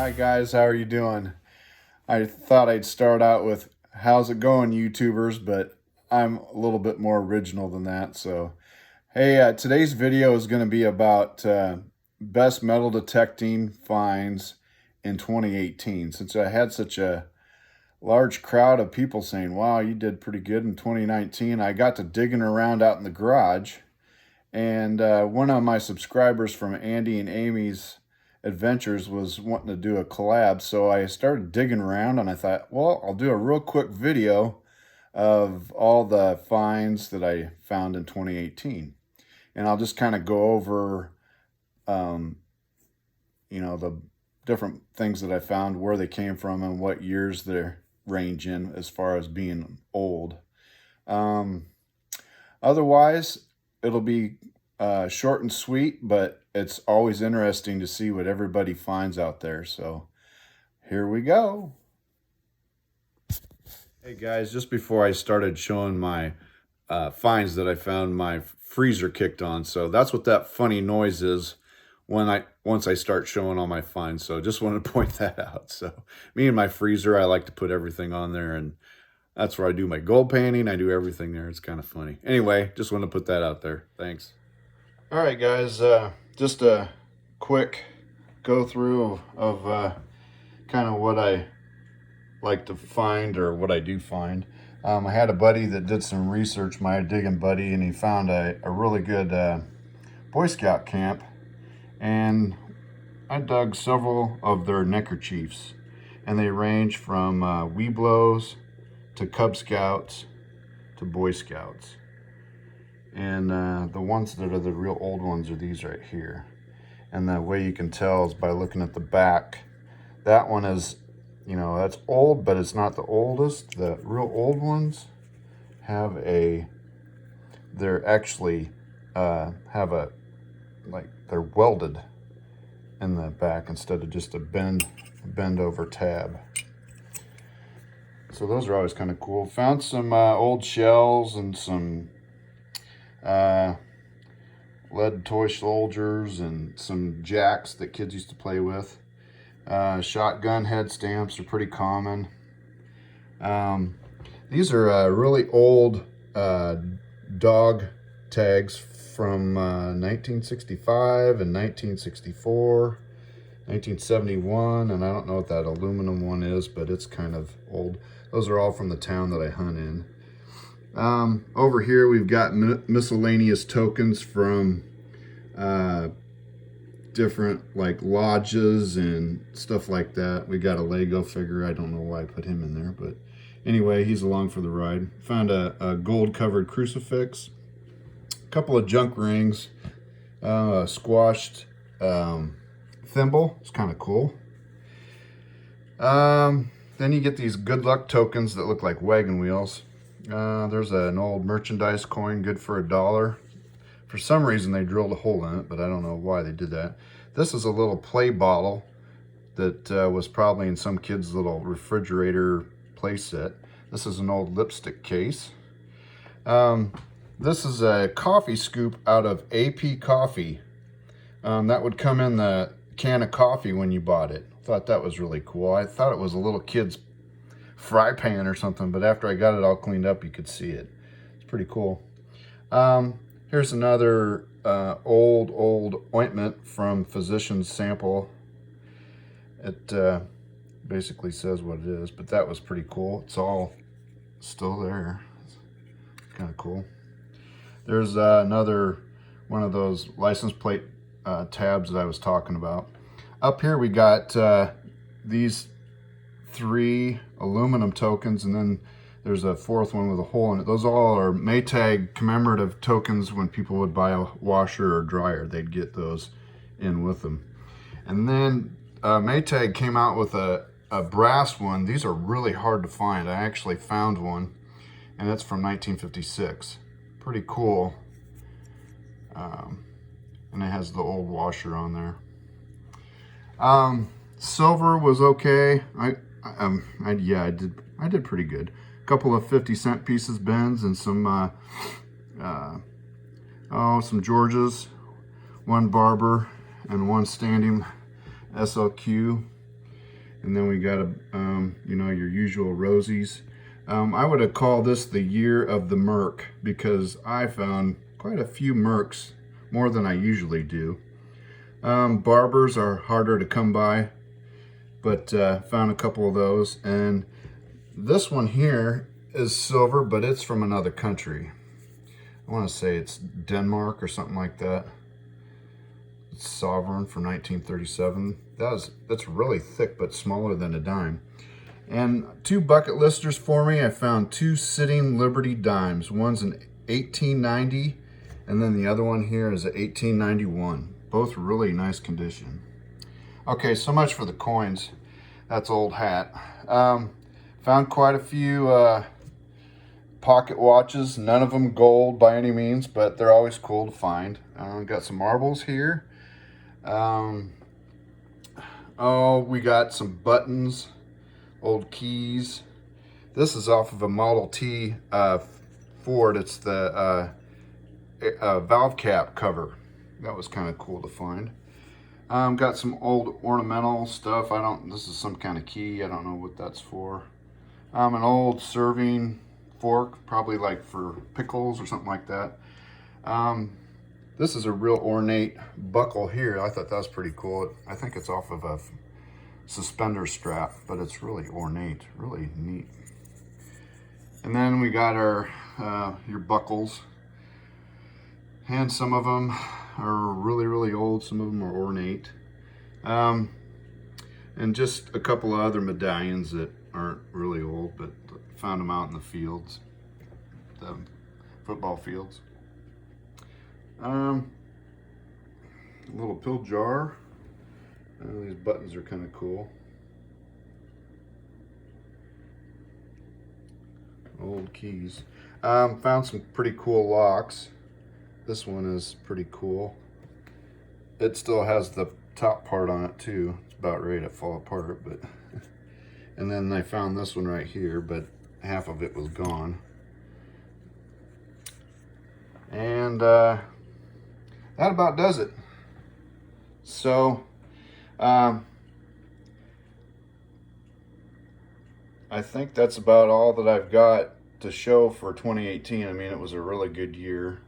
Hi guys, how are you doing? I thought I'd start out with how's it going, YouTubers, but I'm a little bit more original than that. So, hey, today's video is going to be about best metal detecting finds in 2018. Since I had such a large crowd of people saying, wow, you did pretty good in 2019, I got to digging around out in the garage. And one of my subscribers from Andy and Amy's Adventures was wanting to do a collab, so I started digging around and I thought, well, I'll do a real quick video of all the finds that I found in 2018. And I'll just kind of go over, um, the different things that I found, where they came from, and what years they range in as far as being old. Um, Otherwise, it'll be short and sweet, but it's always interesting to see what everybody finds out there. So here we go. Hey guys, just before I started showing my finds that I found, my freezer kicked on. So that's what that funny noise is once I start showing all my finds. So just wanted to point that out. So me and my freezer, I like to put everything on there, and that's where I do my gold painting. I do everything there. It's kind of funny. Anyway, just want to put that out there. Thanks. All right, guys. Just a quick go through of kind of what I like to find, or what I do find. I had a buddy that did some research, my digging buddy, and he found a really good Boy Scout camp. And I dug several of their neckerchiefs. And they range from Webelos to Cub Scouts to Boy Scouts. And the ones that are the real old ones are these right here. And the way you can tell is by looking at the back. That one is, that's old, but it's not the oldest. The real old ones have they're actually have a, like, they're welded in the back instead of just a bend over tab. So those are always kind of cool. Found some old shells and some lead toy soldiers and some jacks that kids used to play with. Shotgun head stamps are pretty common. These are really old dog tags from 1965 and 1964. 1971, and I don't know what that aluminum one is, but it's kind of old. Those are all from the town that I hunt in. Over here we've got miscellaneous tokens from different, like, lodges and stuff like that. We got a Lego figure. I don't know why I put him in there, but anyway, he's along for the ride. Found a gold covered crucifix, a couple of junk rings, a squashed thimble. It's kind of cool. Then you get these good luck tokens that look like wagon wheels. There's an old merchandise coin, good for $1. For some reason they drilled a hole in it, but I don't know why they did that. This is a little play bottle that was probably in some kid's little refrigerator play set. This is an old lipstick case. This is a coffee scoop out of AP Coffee. That would come in the can of coffee when you bought it. Thought that was really cool. I thought it was a little kid's fry pan or something, but after I got it all cleaned up, you could see it. It's pretty cool. Here's another old ointment from Physician's Sample. It basically says what it is, but that was pretty cool. It's all still there. It's kind of cool. There's another one of those license plate tabs that I was talking about. Up here we got these 3 aluminum tokens, and then there's a 4th one with a hole in it. Those all are Maytag commemorative tokens. When people would buy a washer or dryer, they'd get those in with them. And then Maytag came out with a brass one. These are really hard to find. I actually found one, and it's from 1956. Pretty cool. And it has the old washer on there. Silver was okay. I did pretty good. A couple of 50-cent pieces bends and some some Georges, one Barber and one Standing SLQ. And then we got a, you know, your usual rosies. I would have called this the year of the Merc because I found quite a few Mercs, more than I usually do. Barbers are harder to come by, but found a couple of those. And this one here is silver, but it's from another country. I want to say it's Denmark or something like that. It's Sovereign from 1937. That's really thick, but smaller than a dime. And two bucket listers for me. I found two sitting Liberty dimes. One's an 1890, and then the other one here is a 1891. Both really nice condition. Okay, so much for the coins. That's old hat. Found quite a few pocket watches. None of them gold by any means, but they're always cool to find. Got some marbles here. Oh, we got some buttons, old keys. This is off of a Model T Ford. It's the valve cap cover. That was kind of cool to find. Got some old ornamental stuff. This is some kind of key. I don't know what that's for. An old serving fork, probably like for pickles or something like that. This is a real ornate buckle here. I thought that was pretty cool. I think it's off of a suspender strap, but it's really ornate, really neat. And then we got our your buckles, and some of them are really, really old. Some of them are ornate. And just a couple of other medallions that aren't really old, but found them out in the fields, the football fields. A little pill jar. These buttons are kind of cool. Old keys. Found some pretty cool locks. This one is pretty cool. It still has the top part on it too. It's about ready to fall apart, but and then I found this one right here, but half of it was gone. And that about does it. So I think that's about all that I've got to show for 2018. I mean, it was a really good year.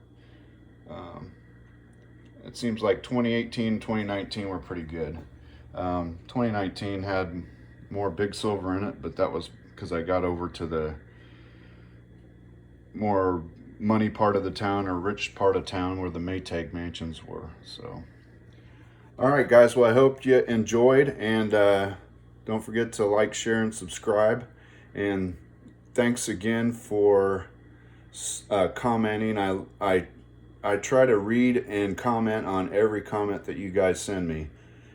It seems like 2018 and 2019 were pretty good. 2019 had more big silver in it, but that was because I got over to the more money part of the town, or rich part of town, where the Maytag mansions were. So, all right, guys. Well, I hope you enjoyed, and don't forget to like, share, and subscribe. And thanks again for commenting. I try to read and comment on every comment that you guys send me.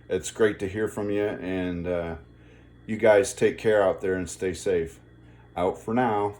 It's great to hear from you, and you guys take care out there and stay safe. Out for now.